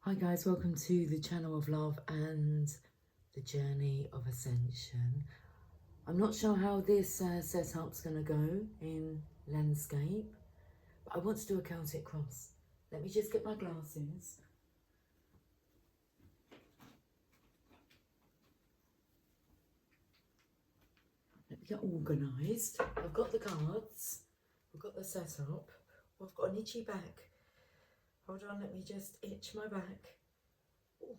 Hi guys, welcome to the channel of love and the journey of ascension. I'm not sure how this setup's going to go in landscape, but I want to do a Celtic cross. Let me just get my glasses. Let me get organised. I've got the cards, I've got the setup, I've got an itchy back. Hold on, let me just itch my back. Ooh,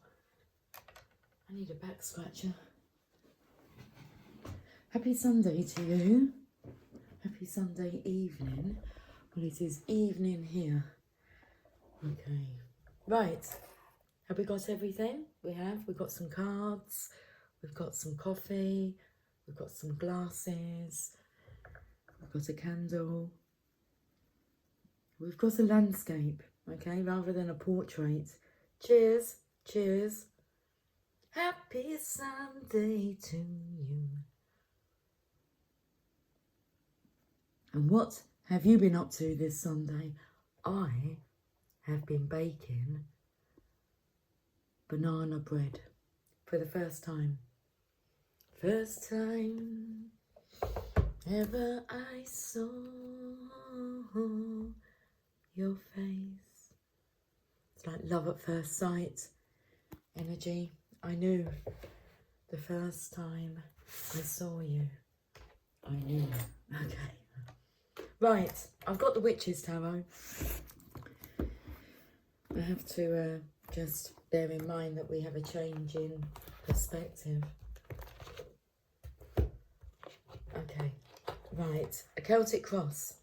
I need a back scratcher. Happy Sunday to you. Happy Sunday evening. Well, it is evening here. Okay. Right. Have we got everything? We have. We've got some cards. We've got some coffee. We've got some glasses. We've got a candle. We've got a landscape, okay, rather than a portrait. Cheers. Cheers. Happy Sunday to you. And what have you been up to this Sunday? I have been baking banana bread for the first time. First time ever I saw your face. It's like love at first sight energy. I knew the first time I saw you. I knew. Okay. Right, I've got the Witch's Tarot. I have to just bear in mind that we have a change in perspective. Okay, right, a Celtic cross.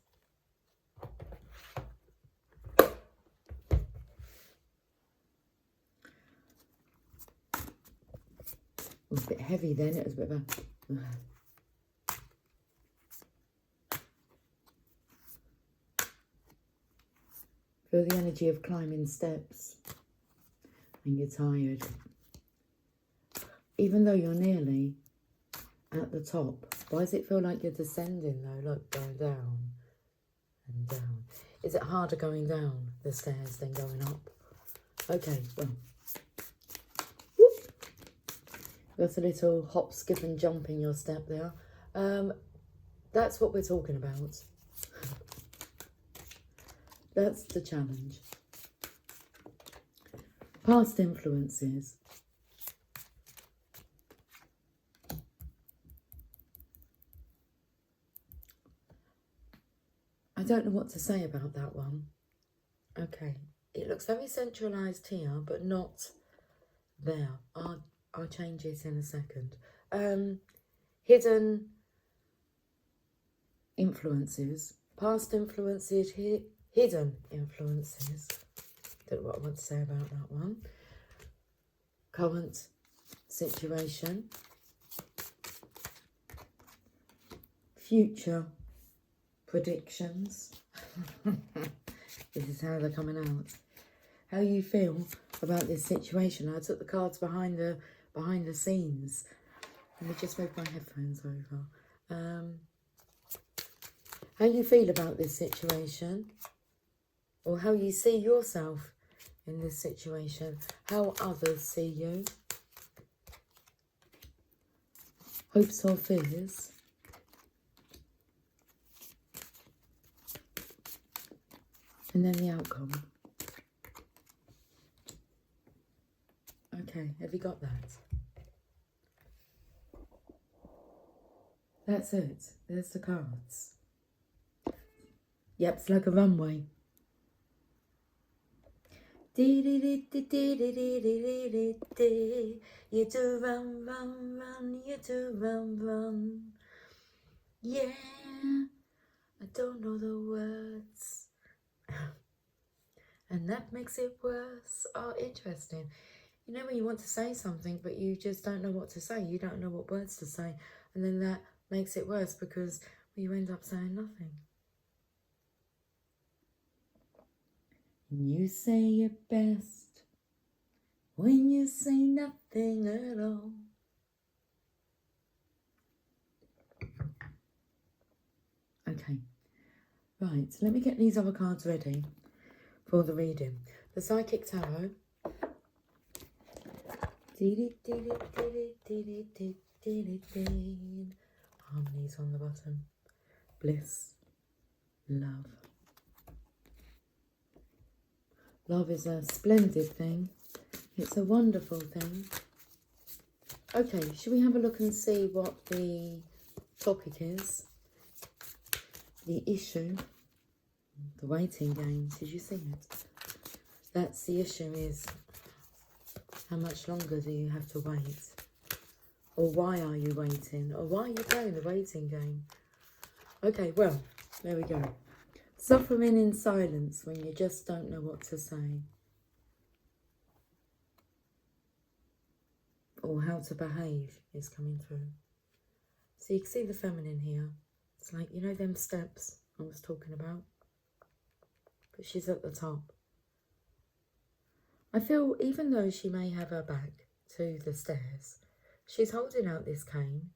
It was a bit heavy then, it was a bit of a... Feel the energy of climbing steps and you're tired. Even though you're nearly at the top, why does it feel like you're descending though? Look, going down and down. Is it harder going down the stairs than going up? Okay, well. Whoop. Got a little hop, skip and jump in your step there. That's what we're talking about. That's the challenge. Past influences. I don't know what to say about that one. Okay, it looks very centralised here, but not there. I'll change it in a second. Hidden influences. Past influences, hidden influences. Don't know what I want to say about that one. Current situation. Future predictions. This is how they're coming out. How you feel about this situation. I took the cards behind the scenes. Let me just move my headphones over. How you feel about this situation, or how you see yourself in this situation, how others see you, hopes or fears, and then the outcome. Okay, have you got that? That's it. There's the cards. Yep, it's like a runway. You do run, run, run, you do run, run. Yeah, I don't know the words. And that makes it worse. Oh, interesting. You know when you want to say something, but you just don't know what to say. You don't know what words to say. And then that makes it worse because you end up saying nothing. You say it best when you say nothing at all. Okay, right, let me get these other cards ready for the reading. The Psychic Tarot, Harmonies on the bottom. Bliss. Love. Love is a splendid thing. It's a wonderful thing. Okay, should we have a look and see what the topic is? The issue. The waiting game. Did you see it? That's the issue, is how much longer do you have to wait? Or why are you waiting? Or why are you playing the waiting game? Okay, well, there we go. Suffering in silence when you just don't know what to say. Or how to behave is coming through. So you can see the feminine here. It's like, you know them steps I was talking about? But she's at the top. I feel even though she may have her back to the stairs, she's holding out this cane.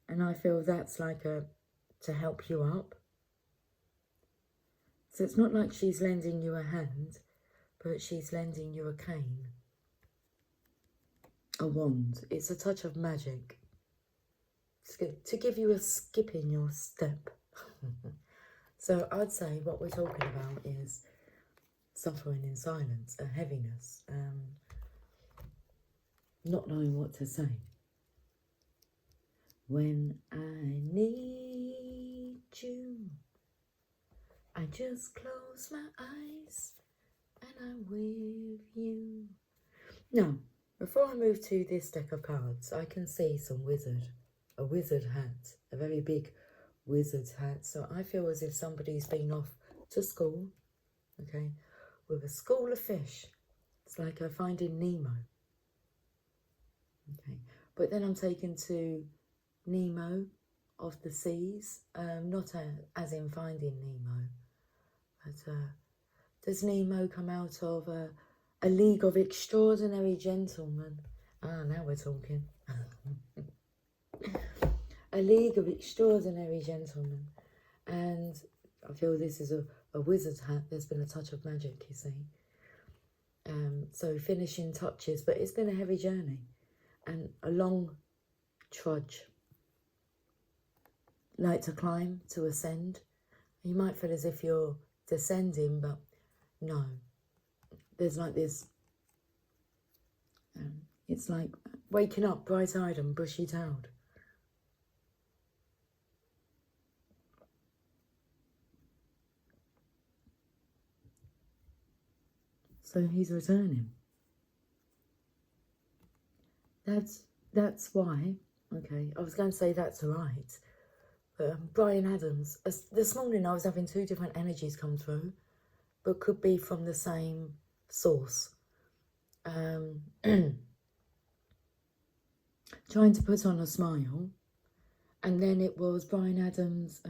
And I feel that's like to help you up. So it's not like she's lending you a hand, but she's lending you a cane. A wand. It's a touch of magic. To give you a skip in your step. So I'd say what we're talking about is suffering in silence, a heaviness, not knowing what to say. When I need you, I just close my eyes and I'm with you. Now, before I move to this deck of cards, I can see some a wizard hat, a very big wizard's hat. So I feel as if somebody's been off to school, okay, with a school of fish. It's like Finding Nemo. Okay, but then I'm taken to Nemo of the seas, not as in Finding Nemo, but does Nemo come out of a league of extraordinary gentlemen? Ah, now we're talking. A league of extraordinary gentlemen. And I feel this is a wizard's hat. There's been a touch of magic, you see. So finishing touches, but it's been a heavy journey and a long trudge. Like to climb, to ascend. You might feel as if you're descending, but no. There's like this, it's like waking up bright-eyed and bushy-tailed. So he's returning. That's why, okay, I was going to say that's right. But Bryan Adams, this morning I was having two different energies come through, but could be from the same source. Trying to put on a smile, and then it was Bryan Adams,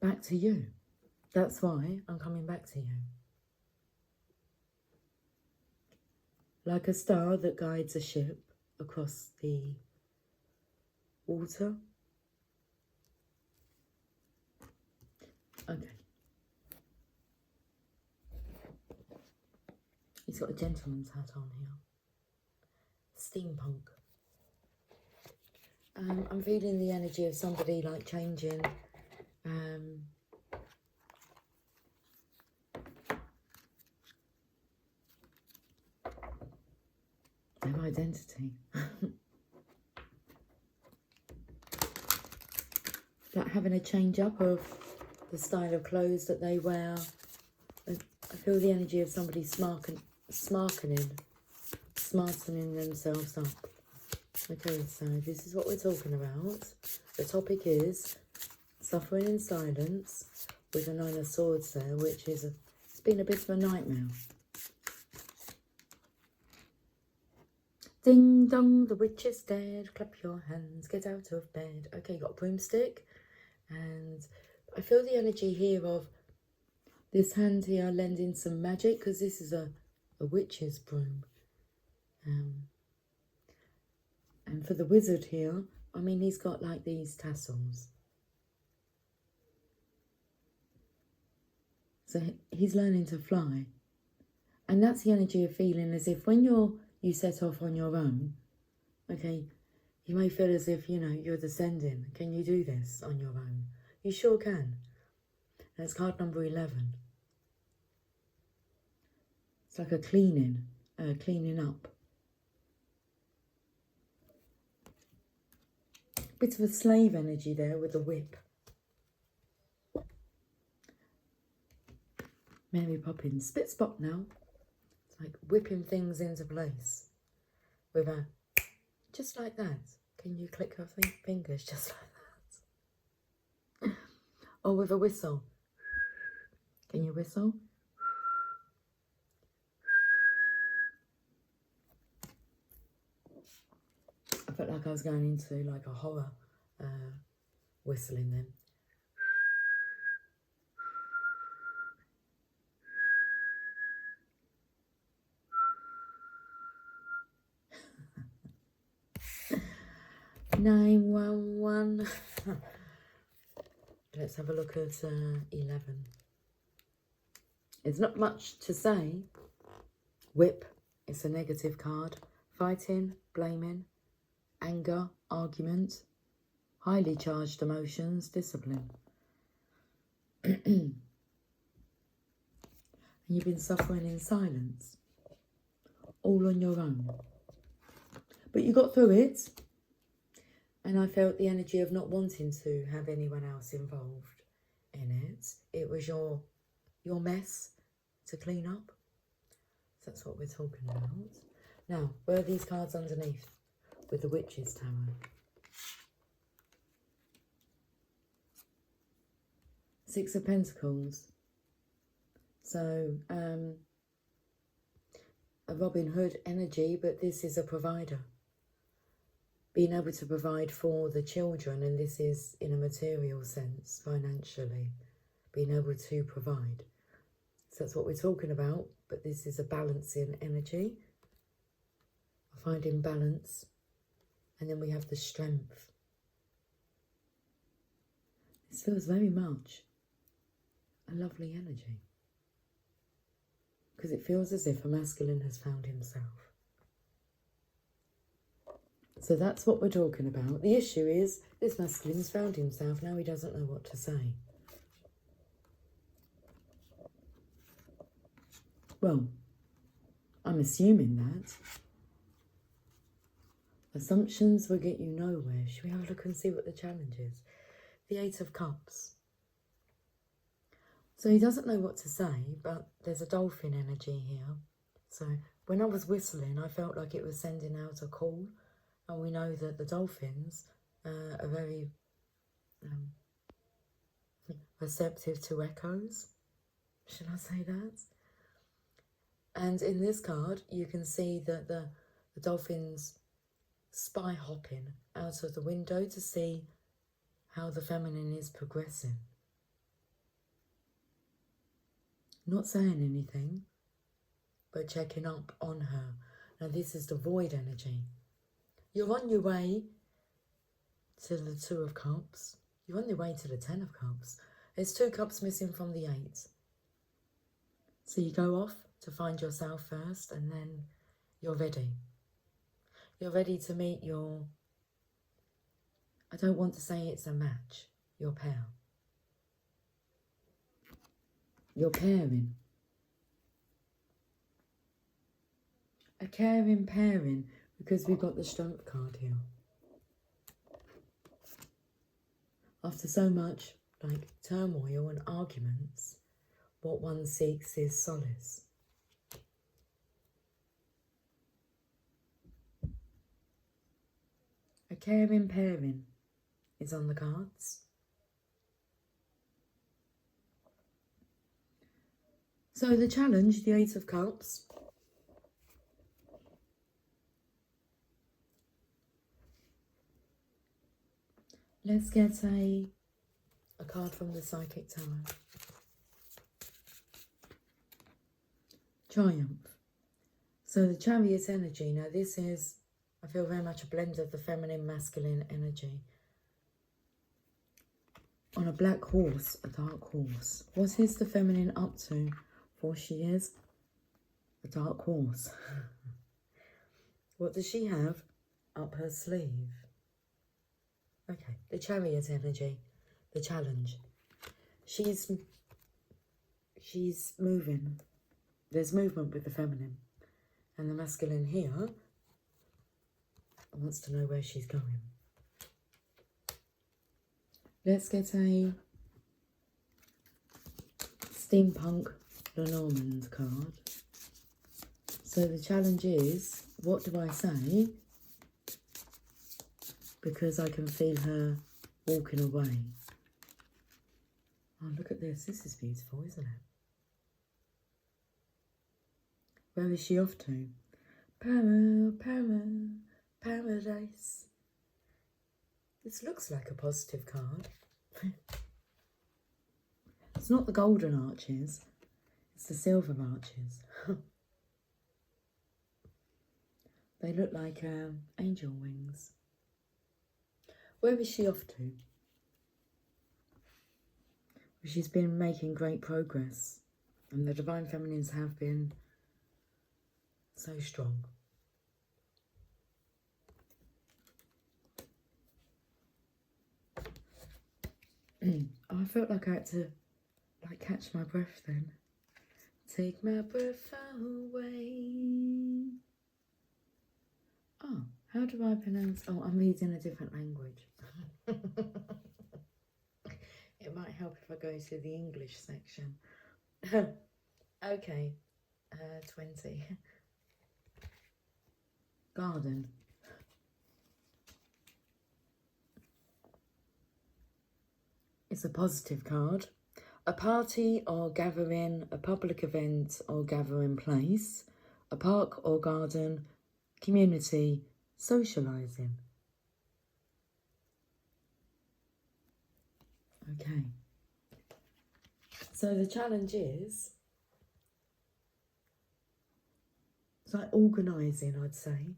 back to you. That's why I'm coming back to you. Like a star that guides a ship across the water. Okay. He's got a gentleman's hat on here. Steampunk. I'm feeling the energy of somebody like changing their identity. Like having a change up of the style of clothes that they wear. I feel the energy of somebody smartening themselves up. Okay, so this is what we're talking about. The topic is suffering in silence with a Nine of Swords there, which is it's been a bit of a nightmare. Ding dong, the witch is dead. Clap your hands, get out of bed. Okay, you got a broomstick, and I feel the energy here of this hand here lending some magic, because this is a witch's broom. And for the wizard here, I mean, he's got like these tassels. So he's learning to fly. And that's the energy of feeling as if when you set off on your own, okay, you may feel as if, you're descending. Can you do this on your own? You sure can. That's card number 11. It's like a cleaning up. Bit of a slave energy there with the whip. Mary Poppins, spit spot now. It's like whipping things into place with a, just like that. Can you click her fingers just like that? Or with a whistle. Can you whistle? I felt like I was going into like a horror whistling then. Nine 911. Let's have a look at 11. There's not much to say. Whip, it's a negative card. Fighting, blaming, anger, argument, highly charged emotions, discipline. And you've been suffering in silence, all on your own. But you got through it. And I felt the energy of not wanting to have anyone else involved in it. It was your mess to clean up. So that's what we're talking about. Now, where are these cards underneath with the Witch's Tower? 6 of Pentacles. So, a Robin Hood energy, but this is a provider. Being able to provide for the children, and this is in a material sense, financially, being able to provide. So that's what we're talking about, but this is a balancing energy, finding balance, and then we have the strength. This feels very much a lovely energy, because it feels as if a masculine has found himself. So that's what we're talking about. The issue is this masculine's found himself. Now he doesn't know what to say. Well, I'm assuming that. Assumptions will get you nowhere. Should we have a look and see what the challenge is? The 8 of Cups. So he doesn't know what to say, but there's a dolphin energy here. So when I was whistling, I felt like it was sending out a call. And we know that the dolphins are very receptive to echoes. Should I say that? And in this card, you can see that the dolphins spy hopping out of the window to see how the feminine is progressing. Not saying anything, but checking up on her. Now this is the void energy. You're on your way to the 2 of Cups. You're on your way to the 10 of Cups. There's 2 cups missing from the 8. So you go off to find yourself first, and then you're ready. You're ready to meet your, I don't want to say it's a match, your pair. You're pairing. A caring pairing, because we've got the Strength card here. After so much like turmoil and arguments, what one seeks is solace. A caring pairing is on the cards. So the challenge, the 8 of Cups. Let's get a card from the Psychic Tower. Triumph. So the Chariot energy. Now this is, I feel very much a blend of the feminine, masculine energy. On a black horse, a dark horse. What is the feminine up to? For she is A dark horse. What does she have up her sleeve? Okay, the Chariot energy, the challenge. She's moving. There's movement with the feminine. And the masculine here wants to know where she's going. Let's get a Steampunk Lenormand card. So the challenge is, what do I say? Because I can feel her walking away. Oh, look at this. This is beautiful, isn't it? Where is she off to? Paradise. This looks like a positive card. It's not the golden arches. It's the silver arches. They look like angel wings. Where is she off to? She's been making great progress. And the Divine Feminines have been so strong. I felt like I had to catch my breath then. Take my breath away. Oh, how do I pronounce? Oh, I'm reading a different language. It might help if I go to the English section. Okay, 20. Garden. It's a positive card. A party or gathering, a public event or gathering place, a park or garden, community, socialising. Okay. So the challenge is, it's like organising, I'd say.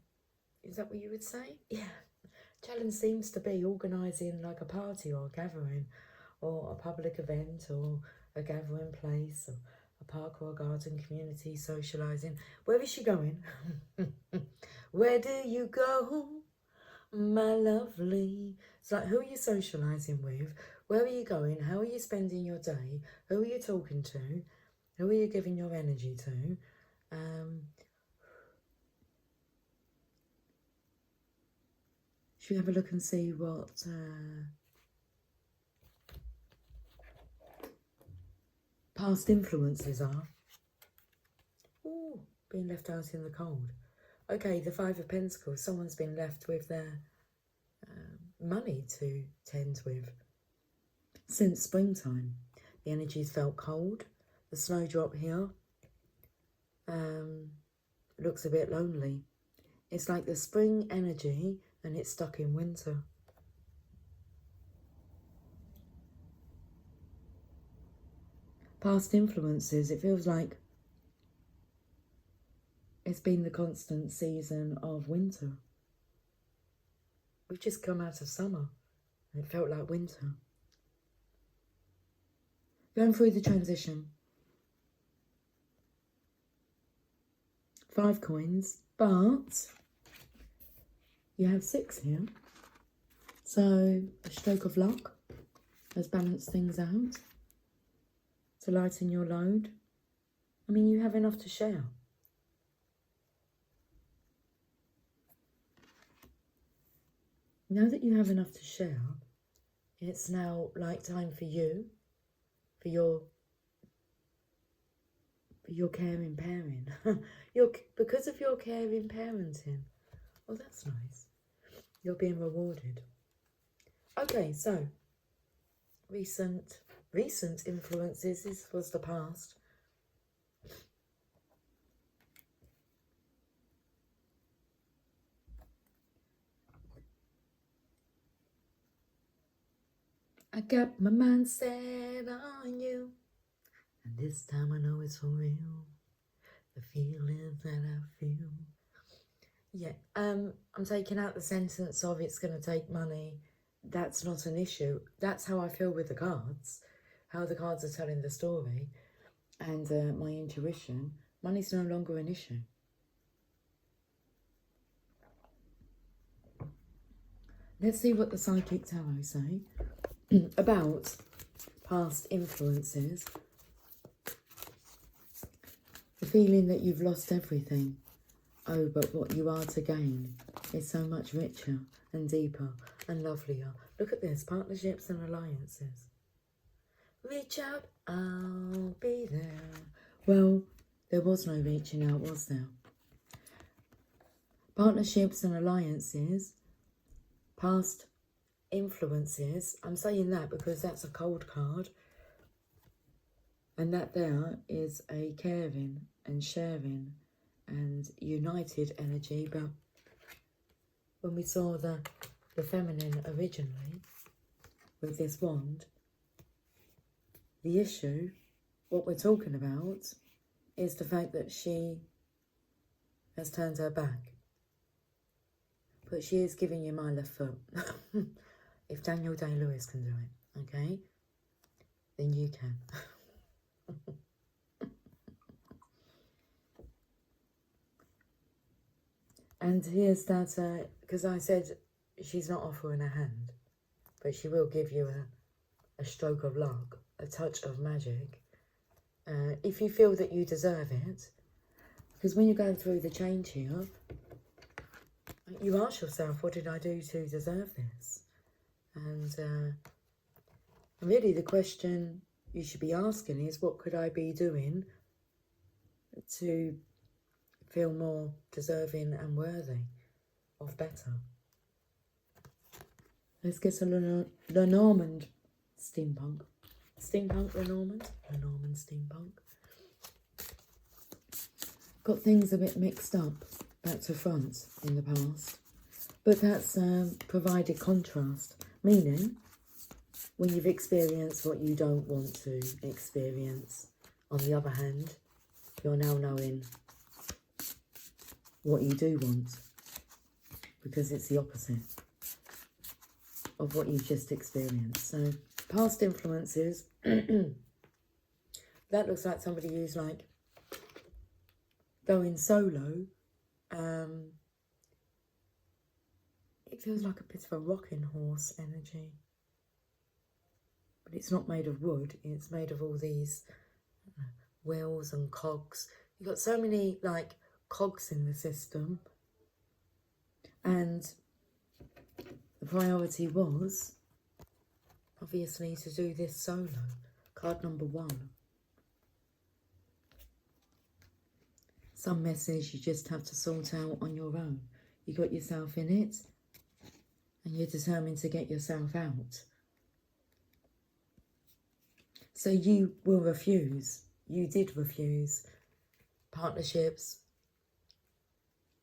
Is that what you would say? Yeah. Challenge seems to be organising like a party or a gathering or a public event or a gathering place or a park or a garden, community, socialising. Where is she going? Where do you go, my lovely? It's like, who are you socialising with? Where are you going? How are you spending your day? Who are you talking to? Who are you giving your energy to? Should we have a look and see what past influences are? Ooh, being left out in the cold. Okay, the Five of Pentacles. Someone's been left with their money to tend with. Since springtime, the energy's felt cold. The snowdrop here looks a bit lonely. It's like the spring energy and it's stuck in winter. Past influences, it feels like it's been the constant season of winter. We've just come out of summer and it felt like winter. Going through the transition. 5 coins, but you have 6 here. So a stroke of luck has balanced things out to lighten your load. I mean, you have enough to share. Now that you have enough to share, it's now like time for you, for your caring pairing. Because of your caring parenting. Oh, that's nice. You're being rewarded. Okay, so recent influences. This was the past. I got my mind set on you, and this time I know it's for real. The feelings that I feel. Yeah, I'm taking out the sentence of it's going to take money. That's not an issue. That's how I feel with the cards, how the cards are telling the story, and my intuition. Money's no longer an issue. Let's see what the Psychic Tarot say about past influences. The feeling that you've lost everything. Oh, but what you are to gain is so much richer and deeper and lovelier. Look at this, partnerships and alliances. Reach out, I'll be there. Well, there was no reaching out, was there? Partnerships and alliances, past influences. I'm saying that because that's a cold card. And that there is a caring and sharing and united energy. But when we saw the feminine originally with this wand, the issue, what we're talking about, is the fact that she has turned her back. But she is giving you my left foot. If Daniel Day-Lewis can do it, okay, then you can. And here's that, because I said she's not offering a hand, but she will give you a stroke of luck, a touch of magic, if you feel that you deserve it. Because when you're going through the change here, you ask yourself, what did I do to deserve this? And really the question you should be asking is, what could I be doing to feel more deserving and worthy of better? Let's get some Lenormand steampunk. Steampunk Lenormand? Lenormand steampunk. Got things a bit mixed up back to front in the past. But that's provided contrast. Meaning, when you've experienced what you don't want to experience, on the other hand, you're now knowing what you do want, because it's the opposite of what you've just experienced. So, past influences, that looks like somebody who's like going solo. It feels like a bit of a rocking horse energy. But it's not made of wood, it's made of all these wheels and cogs. You've got so many like cogs in the system, and the priority was obviously to do this solo. Card number 1. Some message you just have to sort out on your own. You got yourself in it and you're determined to get yourself out. So you will refuse. You did refuse partnerships.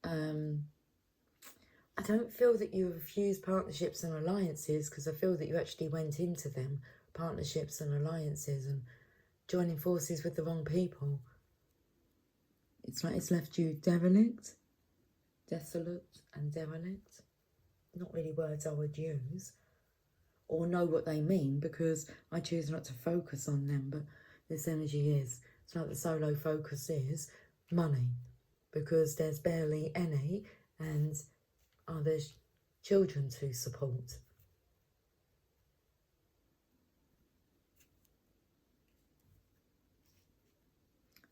I don't feel that you refused partnerships and alliances, because I feel that you actually went into them, partnerships and alliances, and joining forces with the wrong people. It's like it's left you derelict, desolate and derelict. Not really words I would use or know what they mean, because I choose not to focus on them, but this energy is. It's like the solo focus is money, because there's barely any, and there's children to support.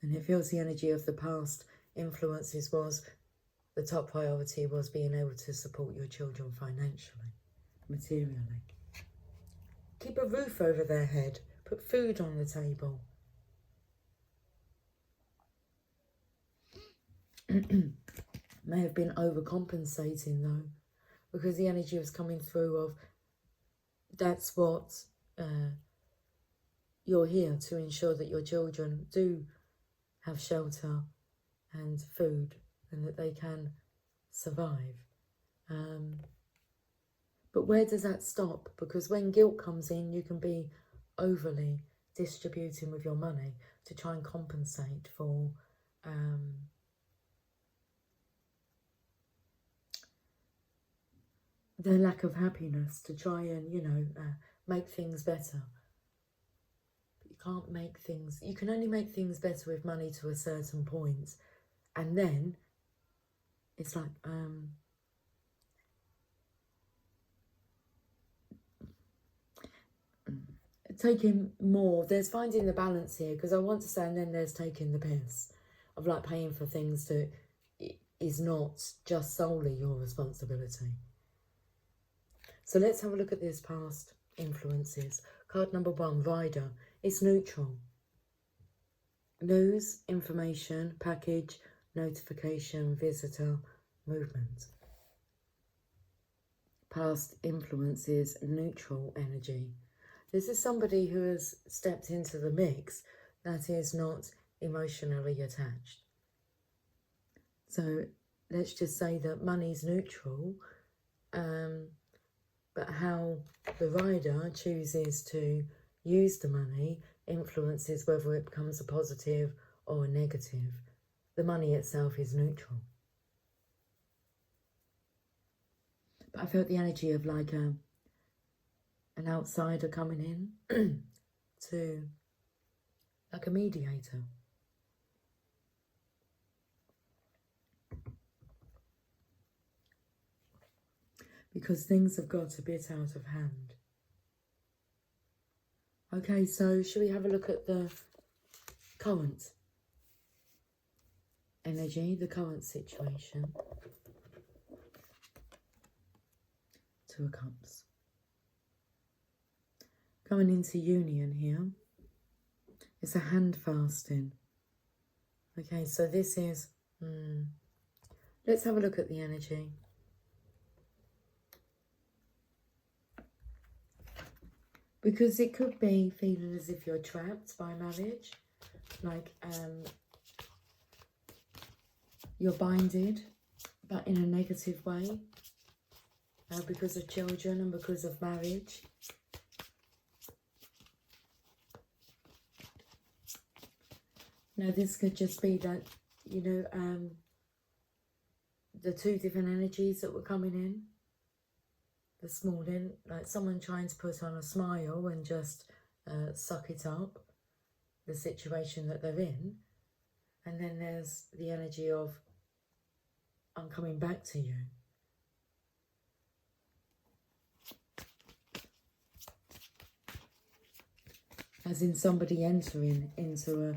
And it feels the energy of the past influences was the top priority was being able to support your children financially, materially. Keep a roof over their head, put food on the table. May have been overcompensating though, because the energy was coming through of that's what you're here to ensure that your children do have shelter and food and that they can survive. But where does that stop? Because when guilt comes in, you can be overly distributing with your money to try and compensate for their lack of happiness, to try and, make things better. But you can't make things, you can only make things better with money to a certain point. And then it's like, taking more, there's finding the balance here, because I want to say, and then there's taking the piss of like paying for things that is not just solely your responsibility. So let's have a look at this past influences. Card number 1, Rider. It's neutral. News, information, package, notification, visitor, movement. Past influences, neutral energy. This is somebody who has stepped into the mix that is not emotionally attached. So let's just say that money's neutral, but how the rider chooses to use the money influences whether it becomes a positive or a negative. The money itself is neutral. But I felt the energy of like an outsider coming in to like a mediator. Because things have got a bit out of hand. Okay, so should we have a look at the current energy, the current situation? 2 of Cups. Coming into union here. It's a hand fasting. Okay, so this is... let's have a look at the energy. Because it could be feeling as if you're trapped by marriage. Like you're binded, but in a negative way. Because of children and because of marriage. Now this could just be that, you know, the 2 different energies that were coming in this morning, like someone trying to put on a smile and just suck it up, the situation that they're in. And then there's the energy of, I'm coming back to you. As in somebody entering into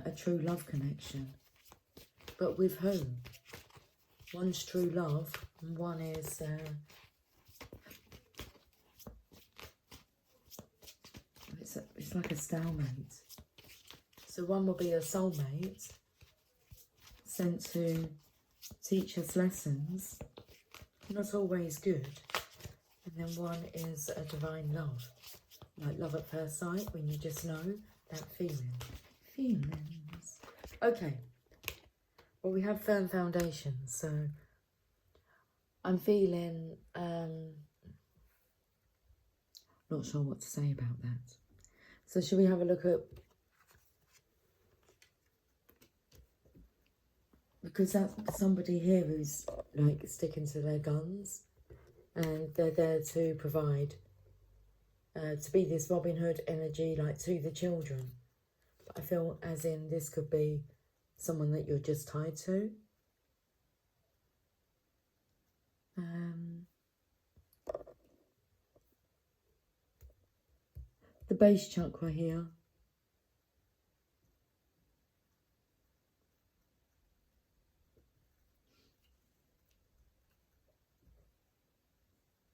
a true love connection. But with who? One's true love and one is... It's like a stalemate. So one will be a soulmate sent to teach us lessons, not always good. And then one is a divine love, like love at first sight, when you just know that feeling. Feelings. Okay. Well, we have firm foundations, so I'm feeling not sure what to say about that. So should we have a look at, because that's somebody here who's like sticking to their guns and they're there to provide, to be this Robin Hood energy, like to the children. But I feel as in this could be someone that you're just tied to. The base chakra here.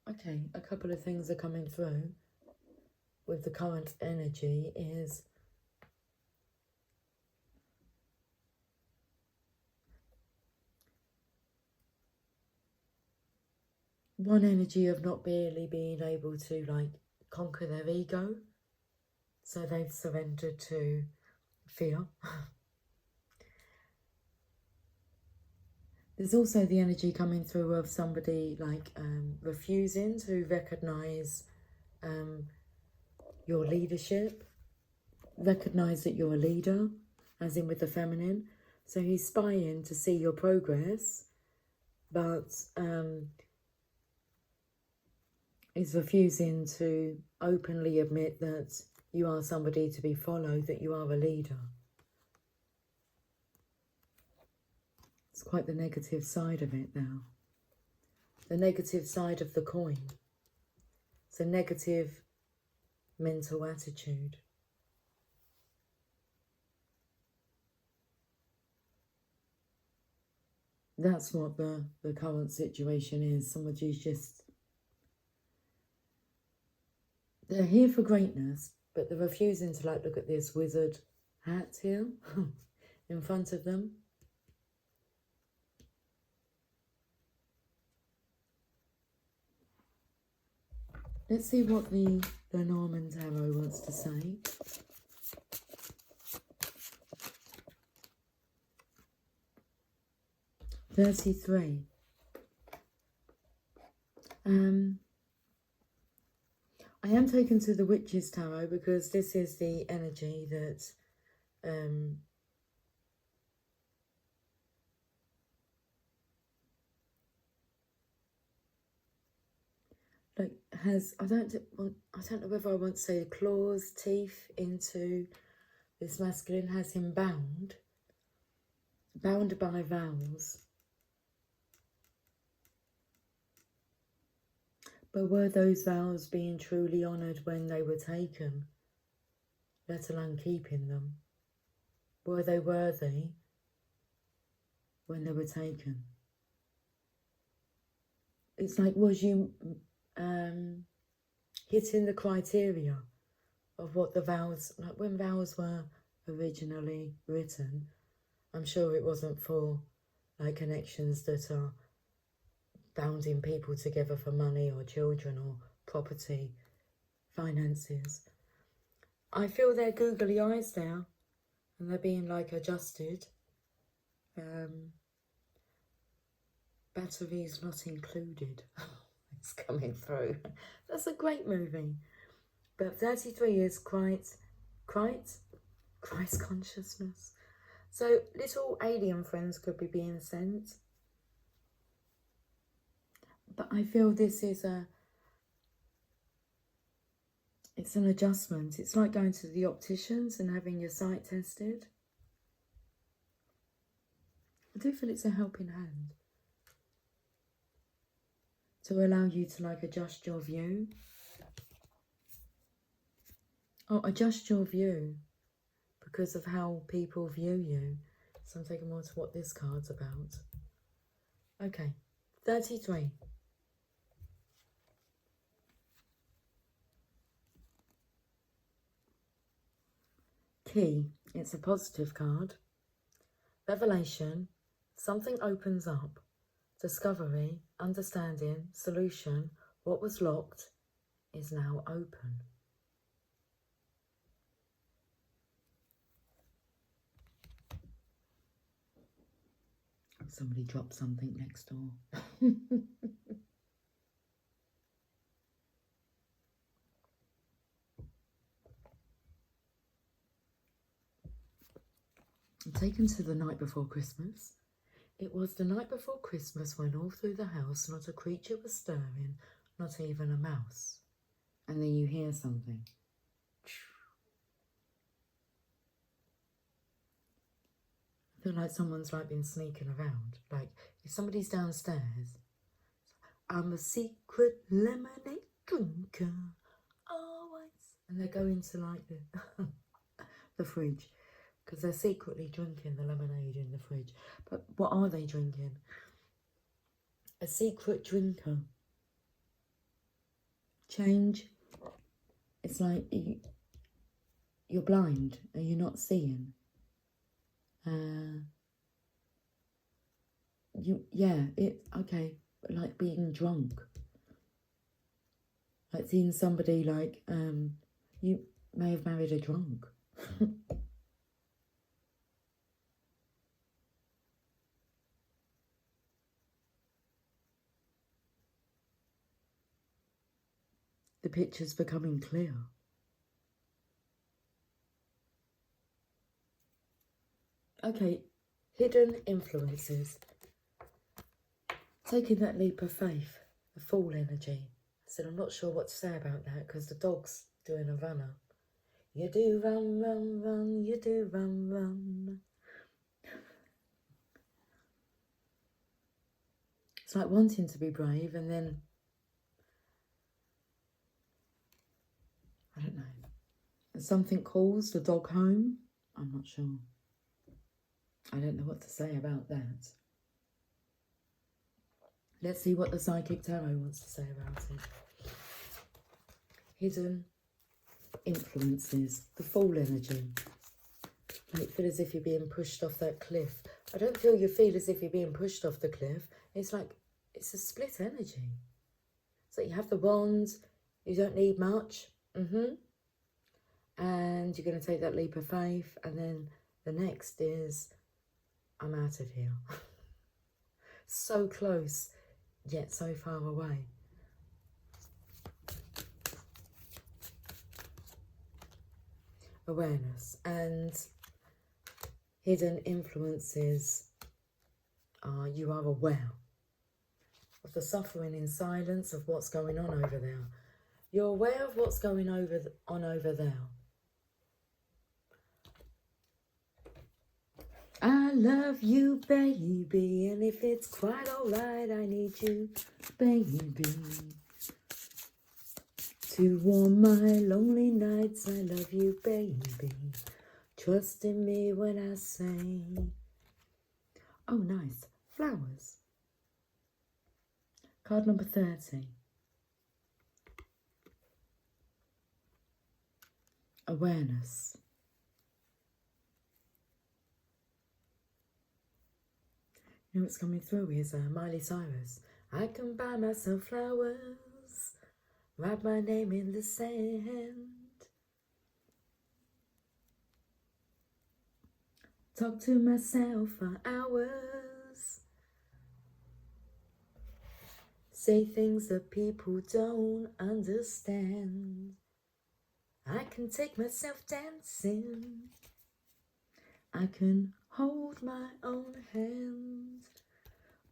Okay, a couple of things are coming through with the current energy is one energy of not barely being able to like conquer their ego. So they've surrendered to fear. There's also the energy coming through of somebody like refusing to recognise your leadership, recognise that you're a leader, as in with the feminine. So he's spying to see your progress, but is refusing to openly admit that you are somebody to be followed, that you are a leader. It's quite the negative side of it now. The negative side of the coin. It's a negative mental attitude. That's what the current situation is. Somebody's just... They're here for greatness, but they're refusing to like look at this wizard hat here in front of them. Let's see what the Norman Tarot wants to say. $33. I am taken to the Witch's Tarot because this is the energy that like has, I don't know whether I want to say claws, teeth into this masculine, has him bound by vows. But were those vows being truly honoured when they were taken, let alone keeping them? Were they worthy when they were taken? It's like, was you hitting the criteria of what the vows, like when vows were originally written? I'm sure it wasn't for like connections that are bounding people together for money or children or property, finances. I feel they're googly eyes now, and they're being like adjusted. Batteries not included. It's coming through. That's a great movie. But 33 is Christ consciousness. So little alien friends could be being sent. But I feel this is it's an adjustment. It's like going to the opticians and having your sight tested. I do feel it's a helping hand to allow you to like adjust your view. Oh, adjust your view because of how people view you. So I'm taking more to what this card's about. Okay, 33. Key, it's a positive card. Revelation, something opens up. Discovery, understanding, solution, what was locked is now open. Somebody dropped something next door. I'm taken to the night before Christmas. It was the night before Christmas when all through the house not a creature was stirring, not even a mouse. And then you hear something. I feel like someone's like been sneaking around. Like if somebody's downstairs, I'm a secret lemonade drinker, always. And they go into like the fridge because they're secretly drinking the lemonade in the fridge. But what are they drinking? A secret drinker. Change. It's like you're blind and you're not seeing. Okay, like being drunk. Like seeing somebody like, you may have married a drunk. The picture's becoming clear. Okay, hidden influences. Taking that leap of faith, the Fool energy. I said, I'm not sure what to say about that because the dog's doing a runner. You do run, run, run, you do run, run. It's like wanting to be brave and then, I don't know. Something calls the dog home. I'm not sure. I don't know what to say about that. Let's see what the Psychic Tarot wants to say about it. Hidden influences. The Fool energy. You feel as if you're being pushed off that cliff. I don't feel you feel as if you're being pushed off the cliff. It's like, it's a split energy. So you have the wands, you don't need much. And you're going to take that leap of faith. And then the next is, I'm out of here. So close, yet so far away. Awareness and hidden influences are, you are aware of the suffering in silence of what's going on over there. You're aware of what's going on over there. I love you, baby, and if it's quite alright, I need you, baby, to warm my lonely nights. I love you, baby. Trust in me when I say, oh, nice, flowers. Card number 30. Awareness. You know what's coming through is Miley Cyrus. I can buy myself flowers, write my name in the sand, talk to myself for hours, say things that people don't understand. I can take myself dancing, I can hold my own hand.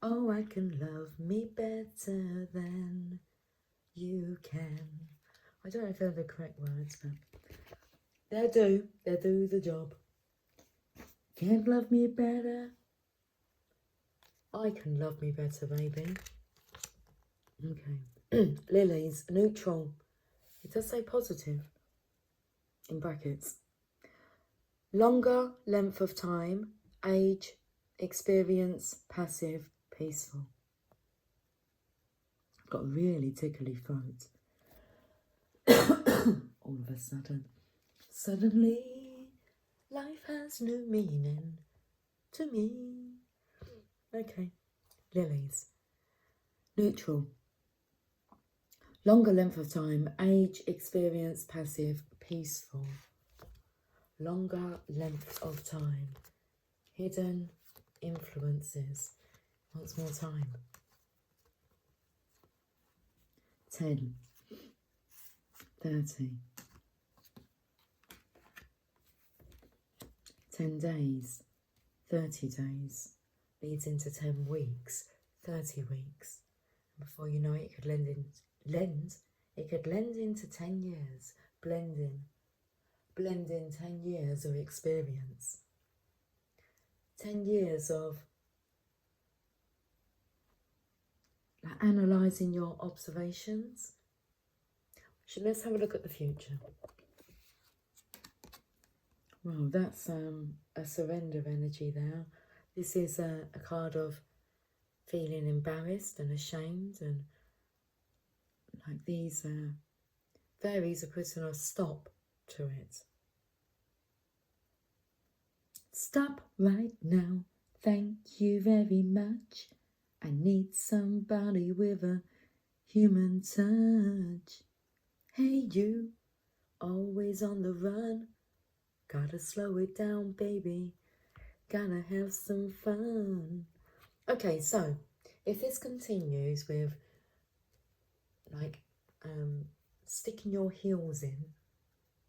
Oh, I can love me better than you can. I don't know if they're the correct words, but they do the job. Can't love me better. I can love me better, baby. Okay. Lilies, neutral. It does say positive in brackets. Longer length of time, age, experience, passive, peaceful. I've got a really tickly throat. All of a sudden. Suddenly, life has new meaning to me. Okay. Lilies. Neutral. Longer length of time, age, experience, passive, peaceful. Longer length of time. Hidden influences. Once more time. 10. 30. 10 days. 30 days. Leads into 10 weeks. 30 weeks. And before you know it, it could it could lend into 10 years. Blending 10 years of experience. 10 years of analysing your observations. So let's have a look at the future. Well, that's a surrender energy there. This is a card of feeling embarrassed and ashamed, and like these fairies are putting a stop to it. Stop right now, thank you very much. I need somebody with a human touch. Hey you, always on the run. Gotta slow it down, baby. Gotta have some fun. Okay, so if this continues with like sticking your heels in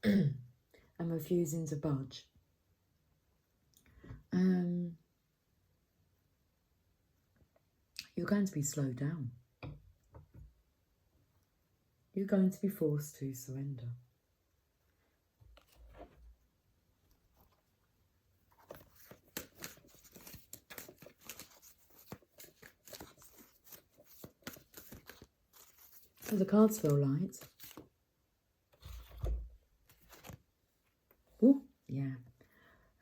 and refusing to budge, you're going to be slowed down. You're going to be forced to surrender. The cards feel light. Oh, yeah.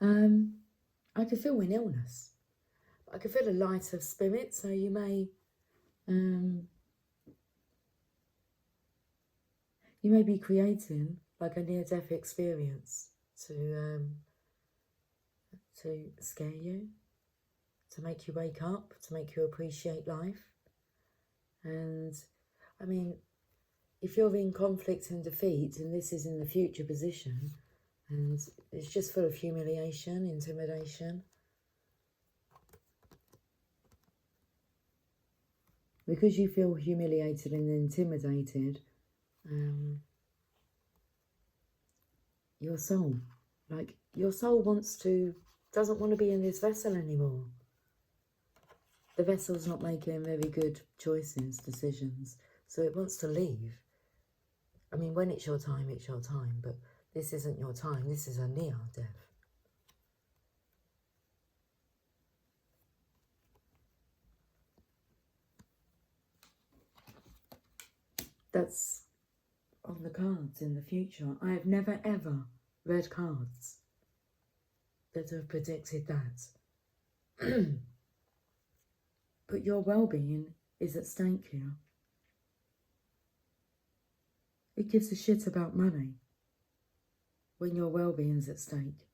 I can feel an illness. I can feel a lighter spirit, so you may be creating like a near-death experience to scare you, to make you wake up, to make you appreciate life. And I mean, if you're in conflict and defeat, and this is in the future position, and it's just full of humiliation, intimidation. Because you feel humiliated and intimidated, your soul doesn't want to be in this vessel anymore. The vessel's not making very good decisions, so it wants to leave. I mean, when it's your time, but this isn't your time, this is a near death. That's on the cards in the future. I have never ever read cards that have predicted that. But your well-being is at stake here. It gives a shit about money when your well-being's at stake.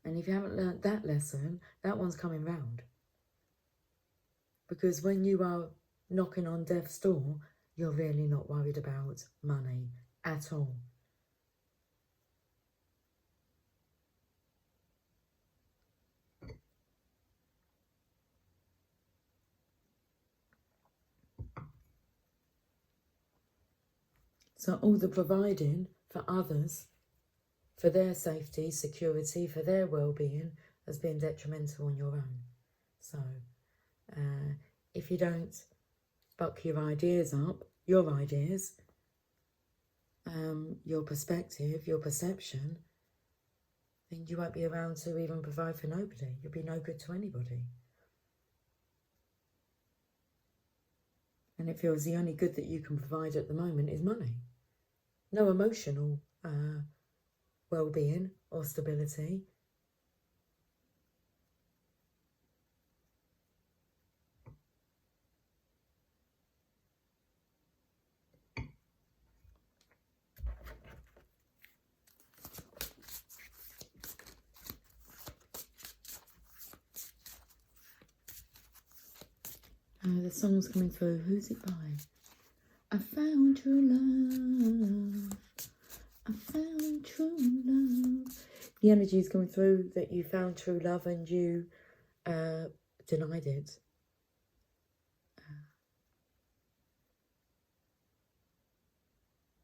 And if you haven't learnt that lesson, that one's coming round. Because when you are knocking on death's door, you're really not worried about money at all. So all the providing for others, for their safety, security, for their well-being, has been detrimental on your own. So if you don't buck your ideas up, your ideas, your perspective, your perception, then you won't be around to even provide for nobody. You'll be no good to anybody. And it feels the only good that you can provide at the moment is money. No emotional well-being or stability. The song's coming through. Who's it by? I found true love. I found true love. The energy is coming through that you found true love and you denied it.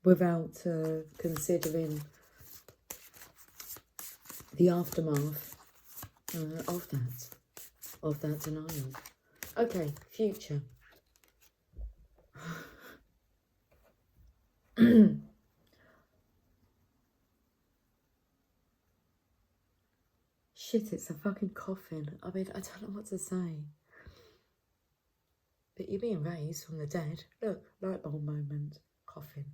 Without considering the aftermath of that denial. Okay, future. Shit, it's a fucking coffin. I mean, I don't know what to say. But you're being raised from the dead. Look, light bulb moment. Coffin.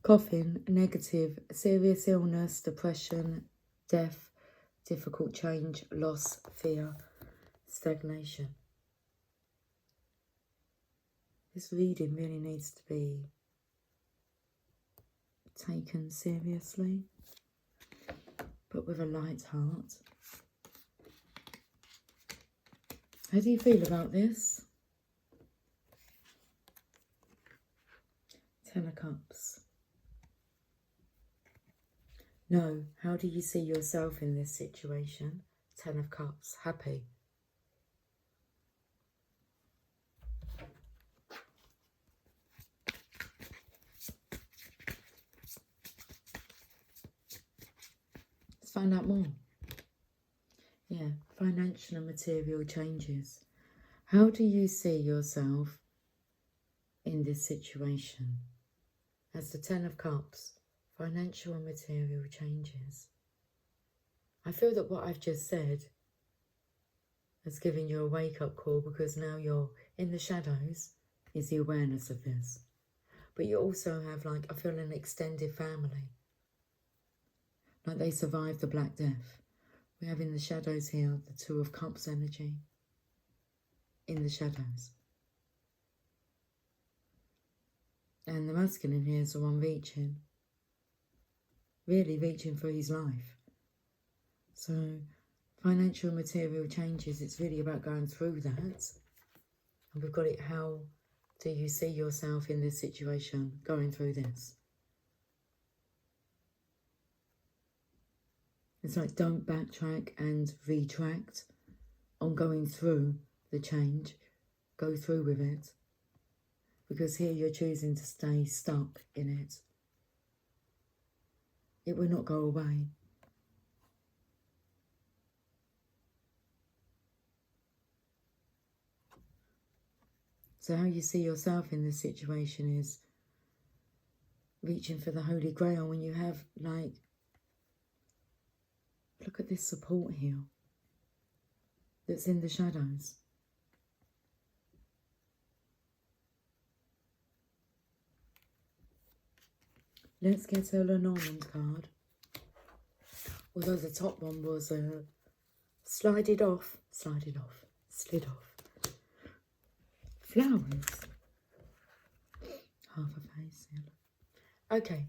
Coffin, negative, serious illness, depression, death, difficult change, loss, fear, stagnation. This reading really needs to be taken seriously, but with a light heart. How do you feel about this? Ten of Cups. No, how do you see yourself in this situation? Ten of Cups, happy. Let's find out more. Yeah, financial and material changes. How do you see yourself in this situation. As the Ten of Cups, financial and material changes. I feel that what I've just said has given you a wake-up call, because now you're in the shadows is the awareness of this. But you also have, like, I feel an extended family. Like they survived the Black Death. We have in the shadows here the Two of Cups energy. In the shadows. And the masculine here is the one reaching. Really reaching for his life. So, financial and material changes, it's really about going through that. And we've got it, how do you see yourself in this situation, going through this? It's like, don't backtrack and retract on going through the change. Go through with it. Because here you're choosing to stay stuck in it. It will not go away. So how you see yourself in this situation is reaching for the Holy Grail when you have, like, look at this support here that's in the shadows. Let's get a Lenormand card. Although the top one was slid off. Flowers. Half a face. Okay.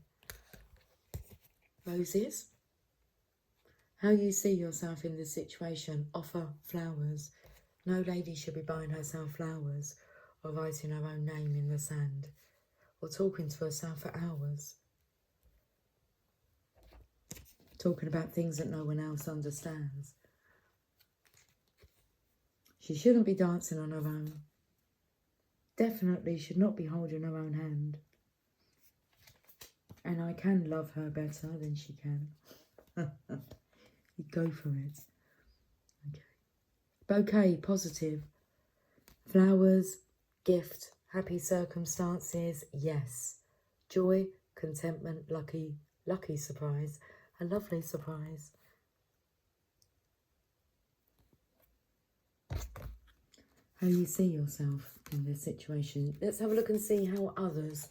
Roses. How you see yourself in this situation. Offer flowers. No lady should be buying herself flowers or writing her own name in the sand or talking to herself for hours. Talking about things that no one else understands. She shouldn't be dancing on her own. Definitely should not be holding her own hand. And I can love her better than she can. You go for it. Okay. Bouquet, positive. Flowers, gift, happy circumstances, yes. Joy, contentment, lucky surprise. A lovely surprise. How you see yourself in this situation. Let's have a look and see how others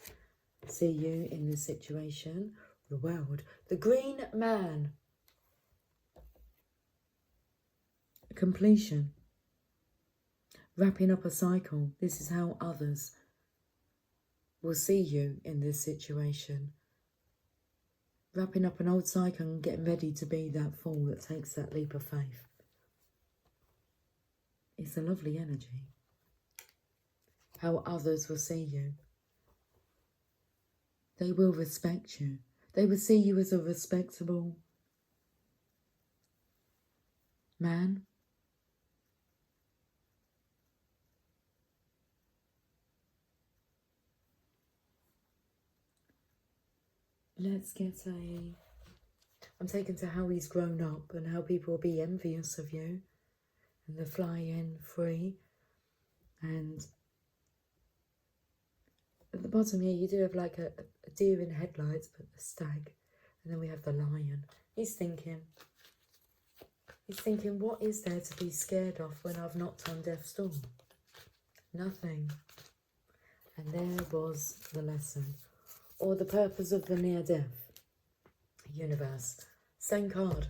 see you in this situation. The world. The Green Man. Completion. Wrapping up a cycle. This is how others will see you in this situation. Wrapping up an old cycle and getting ready to be that fool that takes that leap of faith. It's a lovely energy. How others will see you. They will respect you. They will see you as a respectable man. Let's get I'm taken to how he's grown up and how people will be envious of you. And the fly-in free. And at the bottom here, you do have like a deer in headlights, but the stag. And then we have the lion. He's thinking, what is there to be scared of when I've knocked on death's door? Nothing. And there was the lesson. Or the purpose of the near-death. Universe. Same card.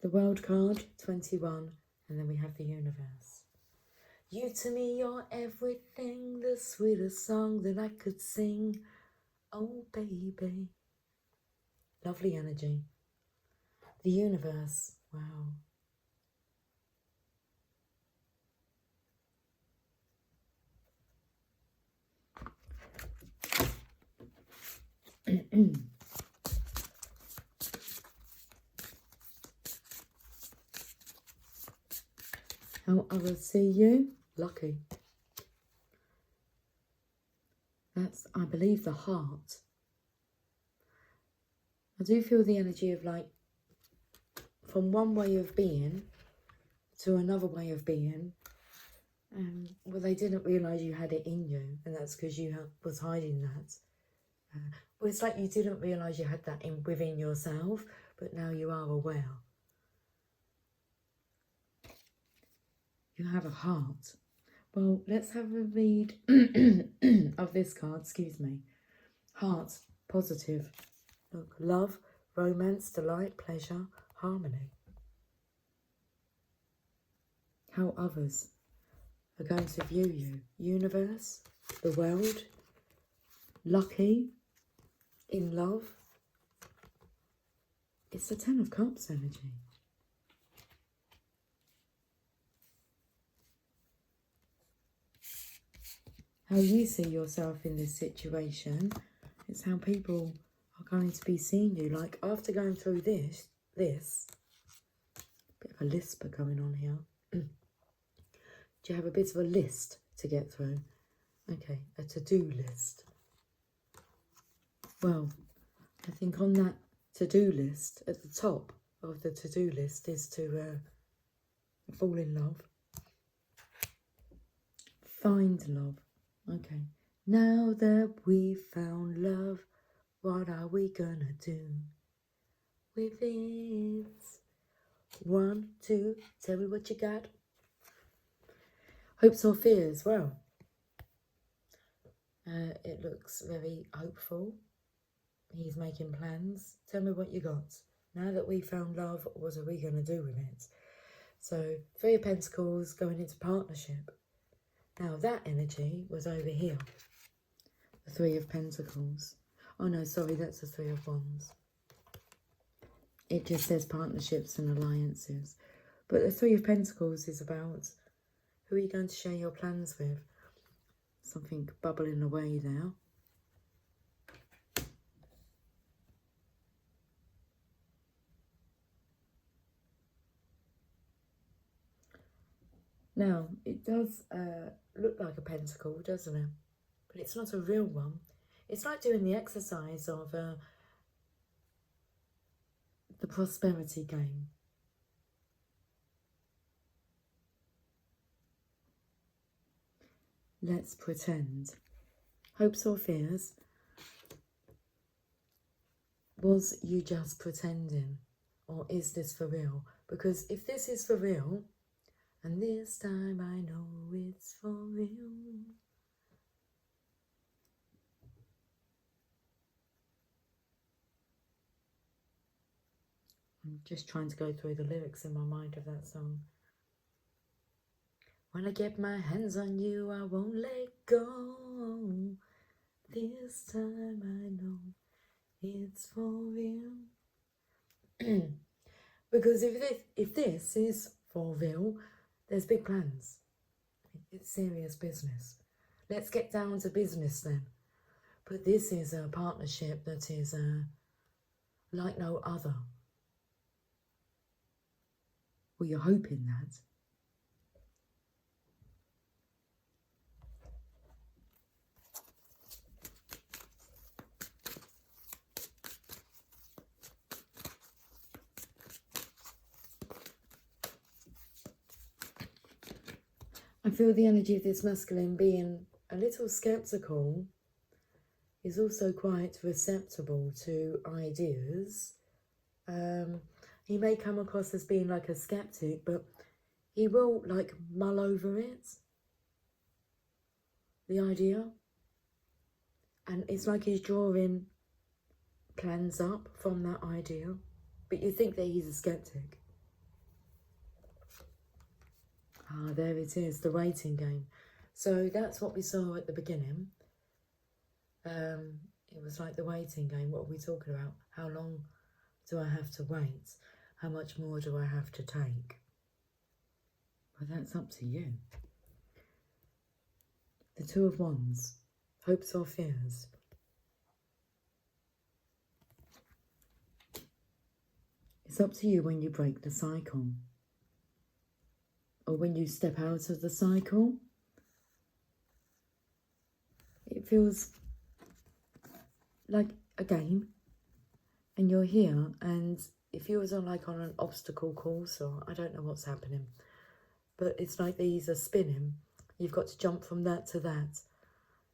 The World card, 21. And then we have the Universe. You to me, you're everything, the sweetest song that I could sing. Oh, baby. Lovely energy. The Universe. Wow. How others see you? Lucky. That's, I believe, the heart. I do feel the energy of, like, from one way of being to another way of being, Well, they didn't realise you had it in you, and that's because you was hiding that. Well, it's like you didn't realise you had that within yourself, but now you are aware. You have a heart. Well, let's have a read of this card, excuse me. Heart, positive. Look, love, romance, delight, pleasure, harmony. How others are going to view you. Universe, the world, lucky, in love. It's the Ten of Cups energy. How you see yourself in this situation, it's how people are going to be seeing you. Like, after going through this, bit of a lisp going on here. Do you have a bit of a list to get through? Okay, a to-do list. Well, I think on that to-do list, at the top of the to-do list is to fall in love. Find love. Okay. Now that we found love, what are we gonna do with it? 1, 2, tell me what you got. Hopes or fears? Well, it looks very hopeful. He's making plans. Tell me what you got. Now that we found love, what are we going to do with it? So, 3 of Pentacles going into partnership. Now, that energy was over here. The 3 of Pentacles. Oh, no, sorry, that's the 3 of Wands. It just says partnerships and alliances. But the 3 of Pentacles is about who are you going to share your plans with? Something bubbling away there. Now, it does look like a pentacle, doesn't it? But it's not a real one. It's like doing the exercise of the prosperity game. Let's pretend. Hopes or fears? Was you just pretending? Or is this for real? Because if this is for real, and this time I know it's for real. I'm just trying to go through the lyrics in my mind of that song. When I get my hands on you, I won't let go. This time I know it's for real. Because if this is for real, there's big plans. It's serious business. Let's get down to business then. But this is a partnership that is like no other. Well, you're hoping that. I feel the energy of this masculine being a little skeptical is also quite receptible to ideas. He may come across as being like a skeptic, but he will like mull over it, the idea. And it's like he's drawing plans up from that idea. But you think that he's a skeptic. Ah, there it is, the waiting game. So that's what we saw at the beginning. It was like the waiting game. What are we talking about? How long do I have to wait? How much more do I have to take? Well, that's up to you. The 2 of Wands. Hopes or fears? It's up to you when you break the cycle. Or when you step out of the cycle. It feels like a game. And you're here, and it feels like on an obstacle course, or I don't know what's happening. But it's like these are spinning, You've got to jump from that to that.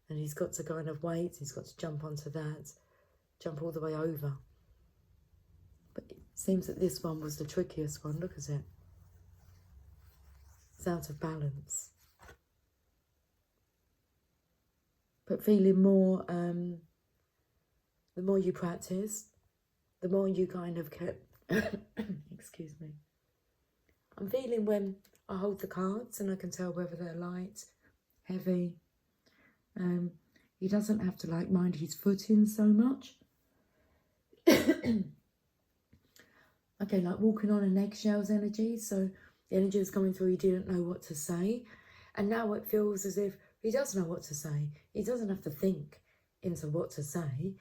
And he's got to kind of wait. He's got to jump onto that. Jump all the way over. But it seems that this one was the trickiest one. Look at it. It's out of balance. But feeling more, the more you practice, the more you kind of get, excuse me. I'm feeling when I hold the cards and I can tell whether they're light, heavy. He doesn't have to like mind his footing so much. Okay, like walking on an eggshells energy. So the energy is coming through, he didn't know what to say. And now it feels as if he does know what to say. He doesn't have to think into what to say.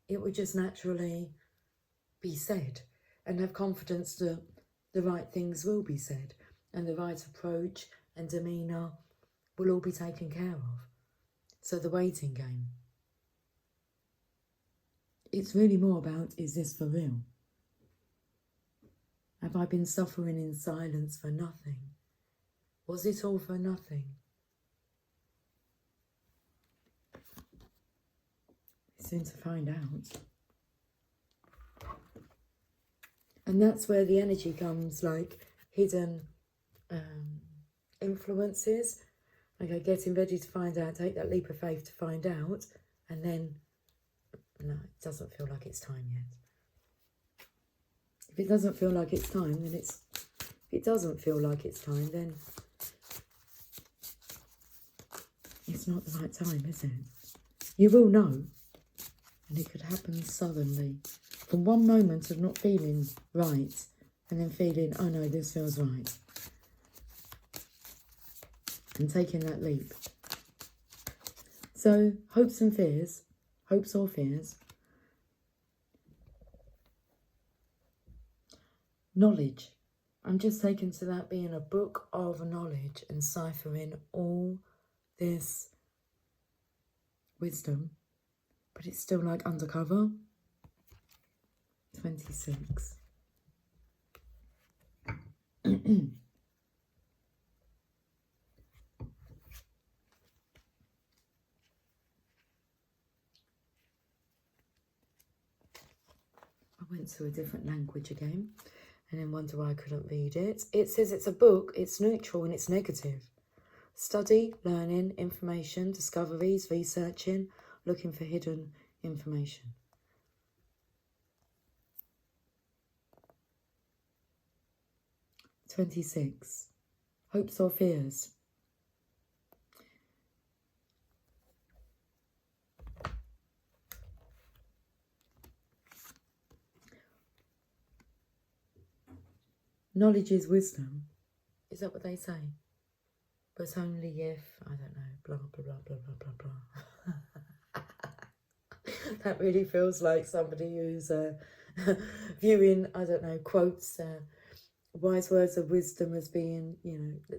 It would just naturally be said, and have confidence that the right things will be said and the right approach and demeanour will all be taken care of. So the waiting game. It's really more about, is this for real? Have I been suffering in silence for nothing? Was it all for nothing? Soon to find out. And that's where the energy comes, like hidden influences. Okay, getting ready to find out, take that leap of faith to find out, and then, no, it doesn't feel like it's time yet. If it doesn't feel like it's time, then if it doesn't feel like it's time, then it's not the right time, is it? You will know, and it could happen suddenly. From one moment of not feeling right, and then feeling, oh no, this feels right. And taking that leap. So, hopes and fears, hopes or fears. Knowledge. I'm just taken to that being a book of knowledge and ciphering all this wisdom. But it's still like undercover. 26. I went to a different language again and then wonder why I couldn't read it. It says it's a book, it's neutral and it's negative. Study, learning, information, discoveries, researching, looking for hidden information. "26. Hopes or fears. Knowledge is wisdom. Is that what they say? But only if, I don't know, blah, blah, blah, blah, blah, blah, blah. That really feels like somebody who's viewing, I don't know, quotes, wise words of wisdom as being, you know,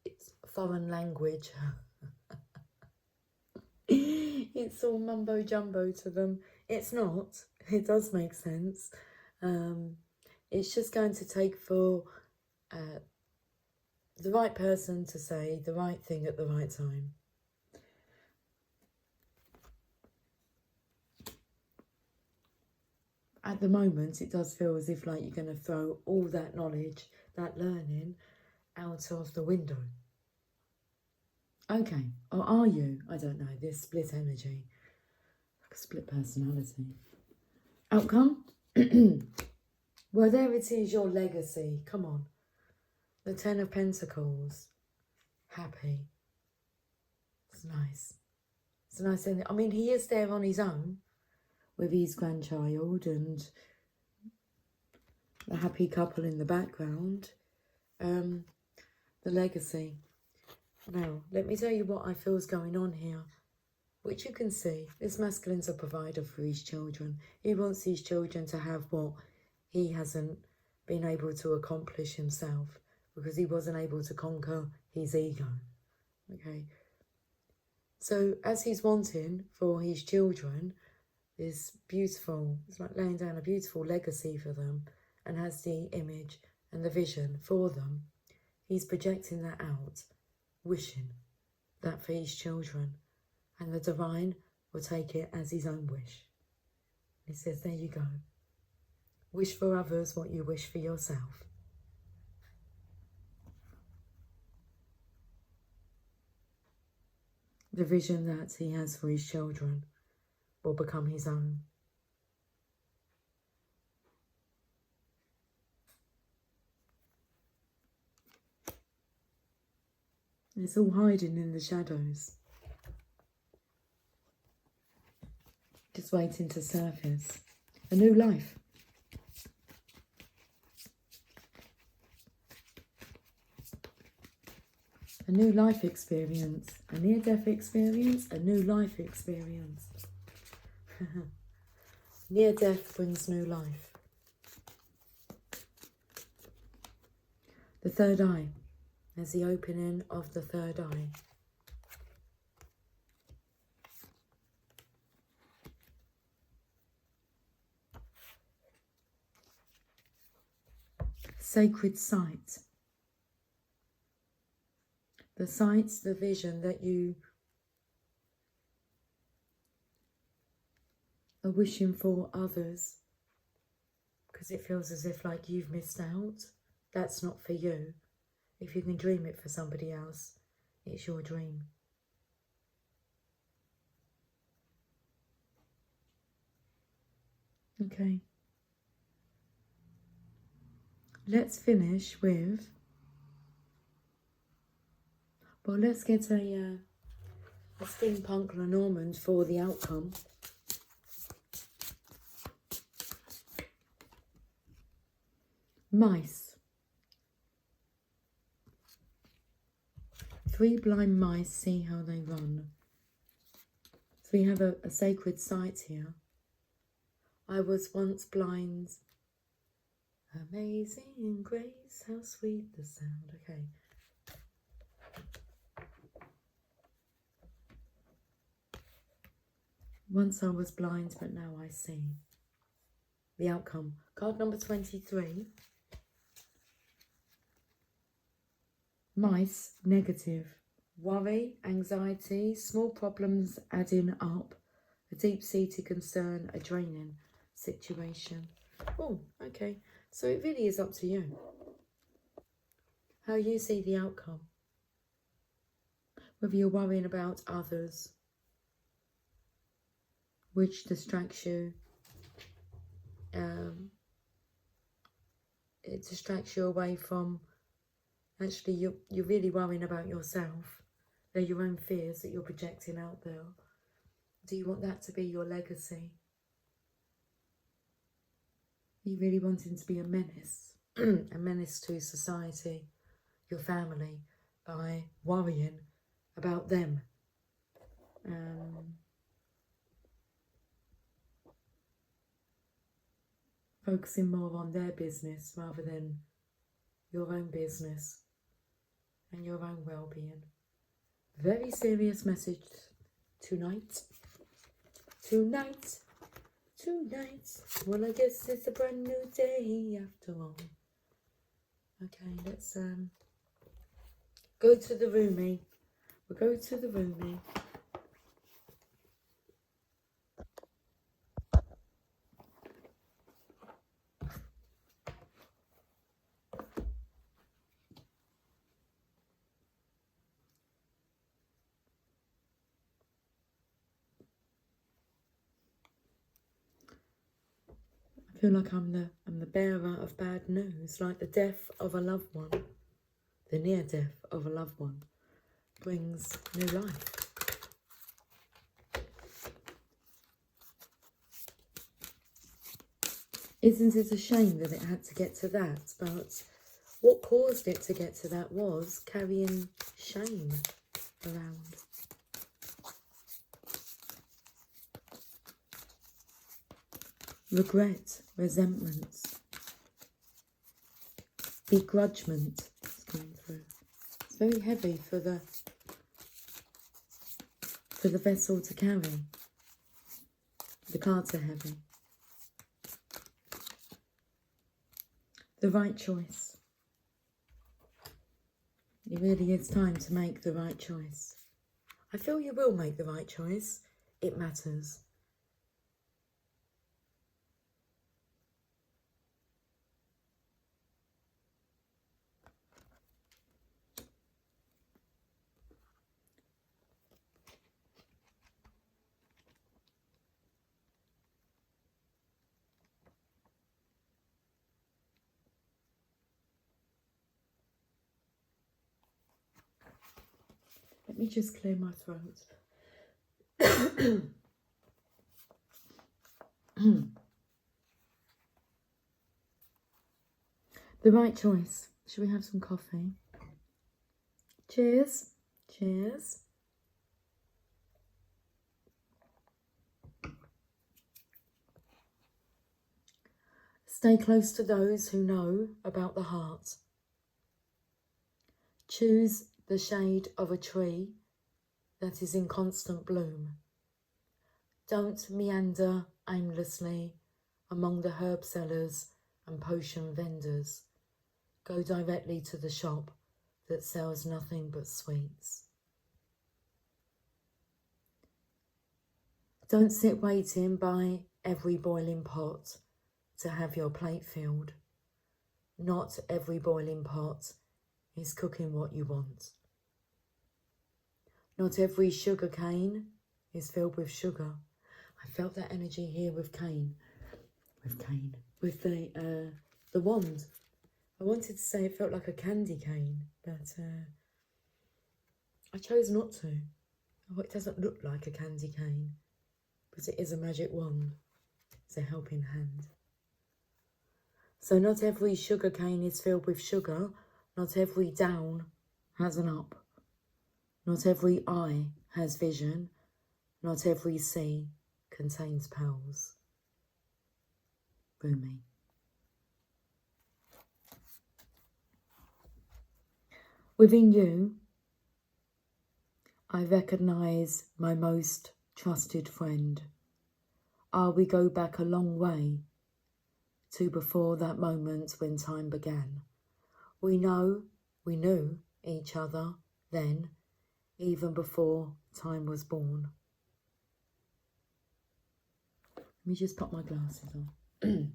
it's foreign language. It's all mumbo jumbo to them. It's not. It does make sense. It's just going to take for the right person to say the right thing at the right time. At the moment, it does feel as if like you're going to throw all that knowledge, that learning, out of the window. Okay, or are you? I don't know, this split energy, like a split personality. Outcome? Well, there it is, your legacy. Come on. The 10 of Pentacles. Happy. It's nice. It's a nice ending. I mean, he is there on his own with his grandchild and the happy couple in the background. The legacy. Now, let me tell you what I feel is going on here, which you can see. This masculine's a provider for his children. He wants his children to have what he hasn't been able to accomplish himself because he wasn't able to conquer his ego. Okay. So as he's wanting for his children, this beautiful, it's like laying down a beautiful legacy for them and has the image and the vision for them, he's projecting that out, wishing that for his children, and the divine will take it as his own wish. He says, there you go. Wish for others what you wish for yourself. The vision that he has for his children will become his own. It's all hiding in the shadows, just waiting to surface. A new life. A new life experience. A near-death experience, a new life experience. Near-death brings new life. The third eye. There's the opening of the third eye. Sacred sight. The sight, the vision that you are wishing for others, because it feels as if like you've missed out. That's not for you. If you can dream it for somebody else, it's your dream. Okay. Let's finish with, well, let's get a steampunk Lenormand for the outcome. Mice. 3 blind mice, see how they run. So we have a sacred sight here. I was once blind. Amazing grace, how sweet the sound. Okay. Once I was blind, but now I see. The outcome. Card number 23. Mice, negative. Worry, anxiety, small problems adding up. A deep-seated concern, a draining situation. Oh, okay. So it really is up to you. How you see the outcome. Whether you're worrying about others, which distracts you. It distracts you away from, actually you're really worrying about yourself. They're your own fears that you're projecting out there. Do you want that to be your legacy? Are you really wanting to be a menace? A menace to society, your family, by worrying about them? Focusing more on their business rather than your own business and your own well-being. Very serious message tonight. Tonight. Well, I guess it's a brand new day after all. Okay, let's go to the roomie. We'll go to the roomie. I feel like I'm the bearer of bad news, like the death of a loved one. The near death of a loved one brings new life. Isn't it a shame that it had to get to that? But what caused it to get to that was carrying shame around. Regret, resentment, begrudgement is coming through. It's very heavy for the vessel to carry. The cards are heavy. The right choice. It really is time to make the right choice. I feel you will make the right choice. It matters. Let me just clear my throat. The right choice. Should we have some coffee? Cheers. Cheers. Stay close to those who know about the heart. Choose the shade of a tree that is in constant bloom. Don't meander aimlessly among the herb sellers and potion vendors. Go directly to the shop that sells nothing but sweets. Don't sit waiting by every boiling pot to have your plate filled. Not every boiling pot is cooking what you want. Not every sugar cane is filled with sugar. I felt that energy here with cane. With the wand. I wanted to say it felt like a candy cane, but I chose not to. Oh, it doesn't look like a candy cane, but it is a magic wand. It's a helping hand. So not every sugar cane is filled with sugar. Not every down has an up. Not every eye has vision. Not every sea contains pearls. Rumi. Within you, I recognise my most trusted friend. We go back a long way to before that moment when time began. We knew each other then, even before time was born. Let me just put my glasses on.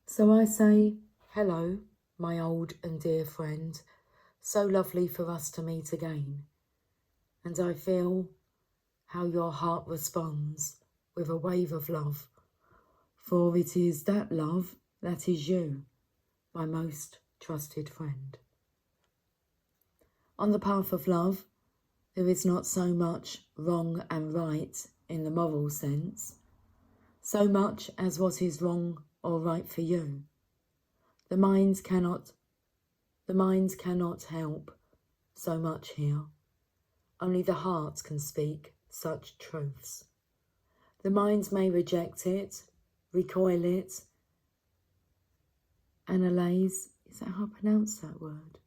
So I say, hello, my old and dear friend. So lovely for us to meet again. And I feel how your heart responds with a wave of love. For it is that love that is you, my most trusted friend. On the path of love, there is not so much wrong and right in the moral sense, so much as what is wrong or right for you. The mind cannot help so much here. Only the heart can speak such truths. The mind may reject it, recoil it, analyse, is that how I pronounce that word?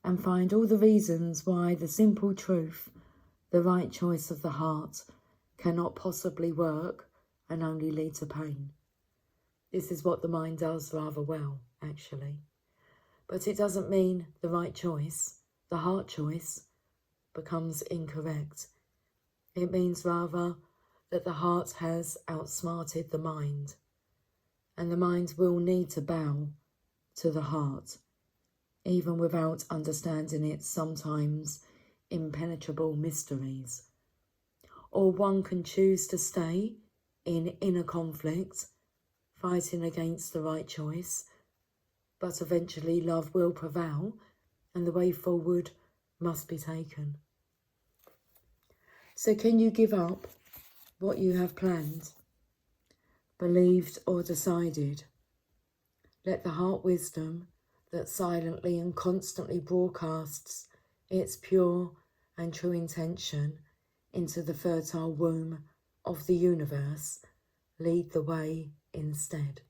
And find all the reasons why the simple truth, the right choice of the heart, cannot possibly work and only lead to pain. This is what the mind does rather well, actually. But it doesn't mean the right choice, the heart choice, becomes incorrect. It means rather that the heart has outsmarted the mind, and the mind will need to bow to the heart, even without understanding its sometimes impenetrable mysteries. Or one can choose to stay in inner conflict, fighting against the right choice, but eventually love will prevail and the way forward must be taken. So can you give up what you have planned, believed or decided? Let the heart wisdom that silently and constantly broadcasts its pure and true intention into the fertile womb of the universe lead the way instead.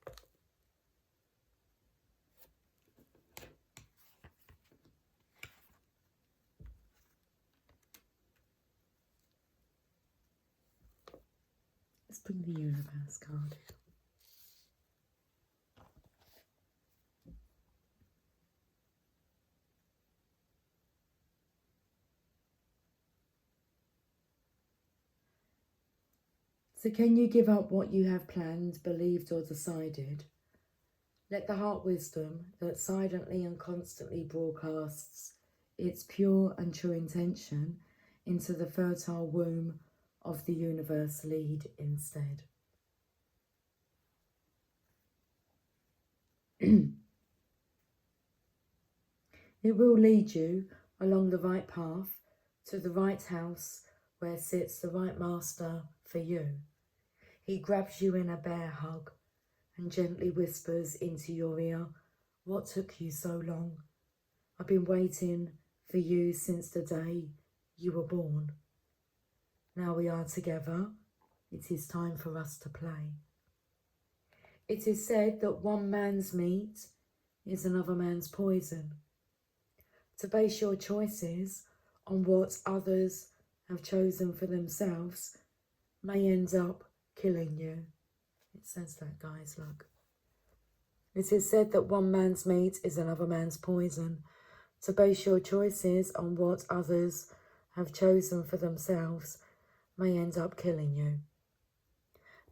Let's bring the universe card in. So can you give up what you have planned, believed or decided? Let the heart wisdom that silently and constantly broadcasts its pure and true intention into the fertile womb of the universe lead instead. It will lead you along the right path to the right house where sits the right master for you. He grabs you in a bear hug and gently whispers into your ear, "What took you so long? I've been waiting for you since the day you were born. Now we are together. It is time for us to play." It is said that one man's meat is another man's poison. To base your choices on what others have chosen for themselves may end up killing you. It says that, guys, look. It is said that one man's meat is another man's poison. To base your choices on what others have chosen for themselves may end up killing you.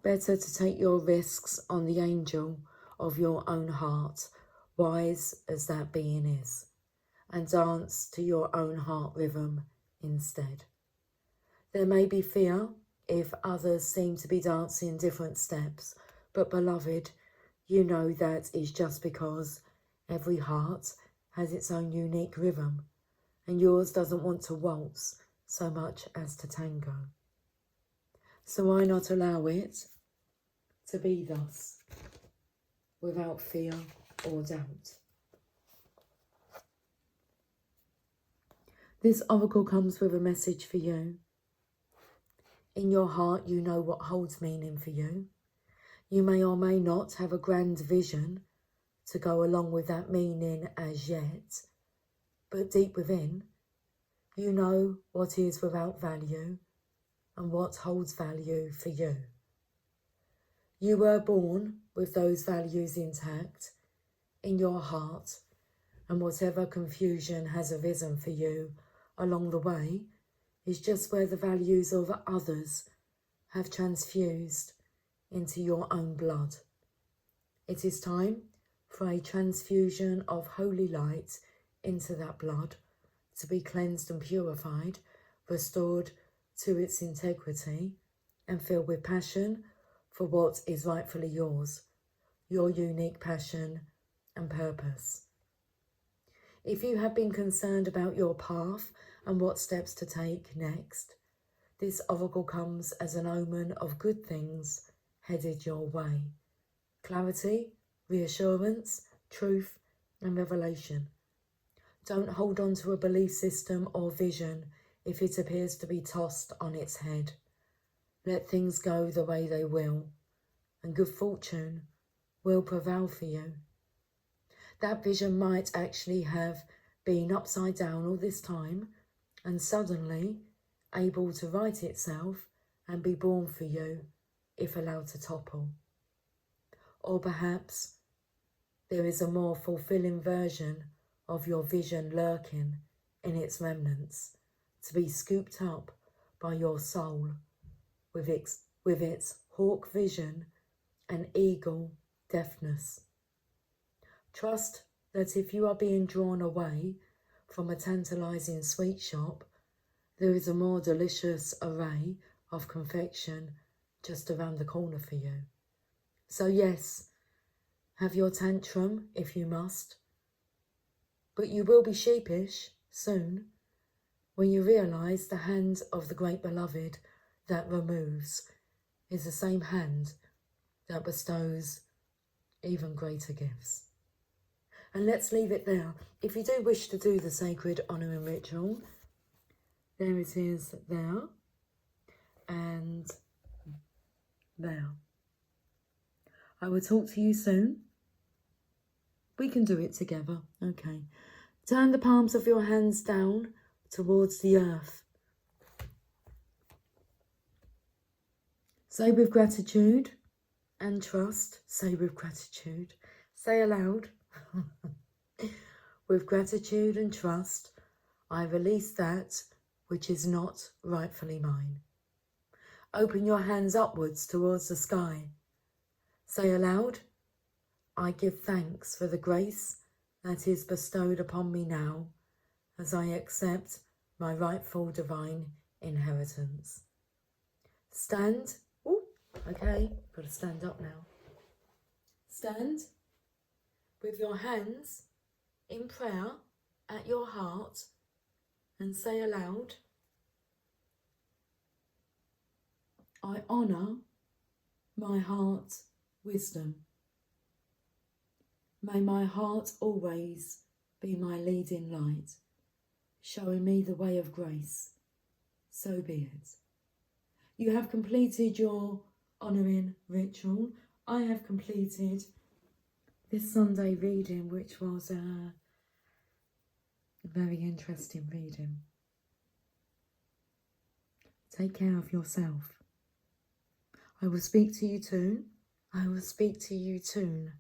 Better to take your risks on the angel of your own heart, wise as that being is, and dance to your own heart rhythm instead. There may be fear if others seem to be dancing different steps, but beloved, you know that is just because every heart has its own unique rhythm, and yours doesn't want to waltz so much as to tango. So why not allow it to be thus, without fear or doubt? This oracle comes with a message for you. In your heart, you know what holds meaning for you. You may or may not have a grand vision to go along with that meaning as yet, but deep within, you know what is without value and what holds value for you. You were born with those values intact in your heart, and whatever confusion has arisen for you along the way is just where the values of others have transfused into your own blood. It is time for a transfusion of holy light into that blood to be cleansed and purified, restored to its integrity, and filled with passion for what is rightfully yours, your unique passion and purpose. If you have been concerned about your path and what steps to take next, this oracle comes as an omen of good things headed your way. Clarity, reassurance, truth, and revelation. Don't hold on to a belief system or vision if it appears to be tossed on its head. Let things go the way they will, and good fortune will prevail for you. That vision might actually have been upside down all this time and suddenly able to right itself and be born for you if allowed to topple. Or perhaps there is a more fulfilling version of your vision lurking in its remnants to be scooped up by your soul with its hawk vision and eagle deftness. Trust that if you are being drawn away from a tantalizing sweet shop, there is a more delicious array of confection just around the corner for you. So yes, have your tantrum if you must, but you will be sheepish soon when you realise the hand of the great beloved that removes is the same hand that bestows even greater gifts. And let's leave it there. If you do wish to do the sacred honouring ritual, there it is there and there. I will talk to you soon. We can do it together. Okay. Turn the palms of your hands down towards the earth. Say with gratitude and trust. Say with gratitude. Say aloud. With gratitude and trust, I release that which is not rightfully mine. Open your hands upwards towards the sky. Say aloud, I give thanks for the grace that is bestowed upon me now, as I accept my rightful divine inheritance. Stand. Ooh, okay, got to stand up now. Stand with your hands in prayer at your heart and say aloud, I honour my heart's wisdom. May my heart always be my leading light, showing me the way of grace. So be it. You have completed your honouring ritual. I have completed this Sunday reading, which was a very interesting reading. Take care of yourself. I will speak to you soon. I will speak to you soon.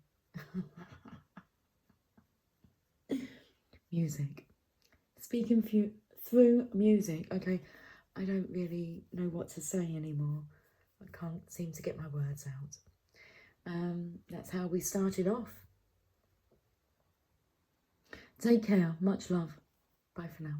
Music. Speaking through music. Okay, I don't really know what to say anymore. I can't seem to get my words out. That's how we started off. Take care. Much love. Bye for now.